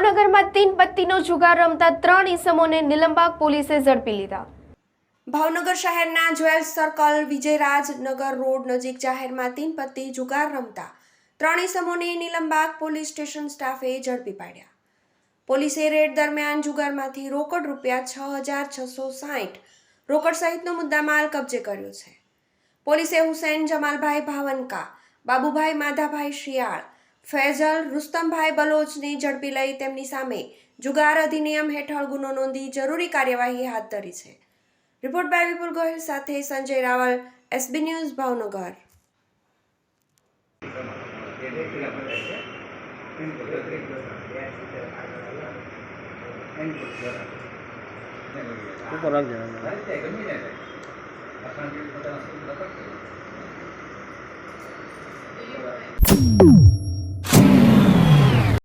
ભાવનગરમાં 3 પત્તીનો જુગાર રમતા 3 ઈસમોને નિલંબાગ પોલીસે ઝડપી લીધા। ભાવનગર શહેરના જ્વેલ્સ સર્કલ વિજયરાજ નગર રોડ નજીક જાહેરમાં 3 પત્તી જુગાર રમતા 3 ઈસમોને નિલંબાગ પોલીસ સ્ટેશન સ્ટાફે ઝડપી પાડ્યા। પોલીસે રેડ દરમિયાન જુગારમાંથી રોકડ રૂપિયા 6,660 રોકડ સહિતનો મુદ્દામાલ કબજે કર્યો છે। પોલીસે હુસૈન જમાલભાઈ ભાવનકા, બાબુભાઈ માધાભાઈ શિયાળ, ફૈઝલ રુસ્તમભાઈ બલોચને ઝડપી લઈ તેમની સામે જુગાર અધિનિયમ હેઠળ ગુનો નોંધી જરૂરી કાર્યવાહી હાથ ધરી છે। રિપોર્ટ બાય વિપુલ ગોહિલ સાથે સંજય રાવલ, SB ન્યૂઝ ભાવનગર। ઉપર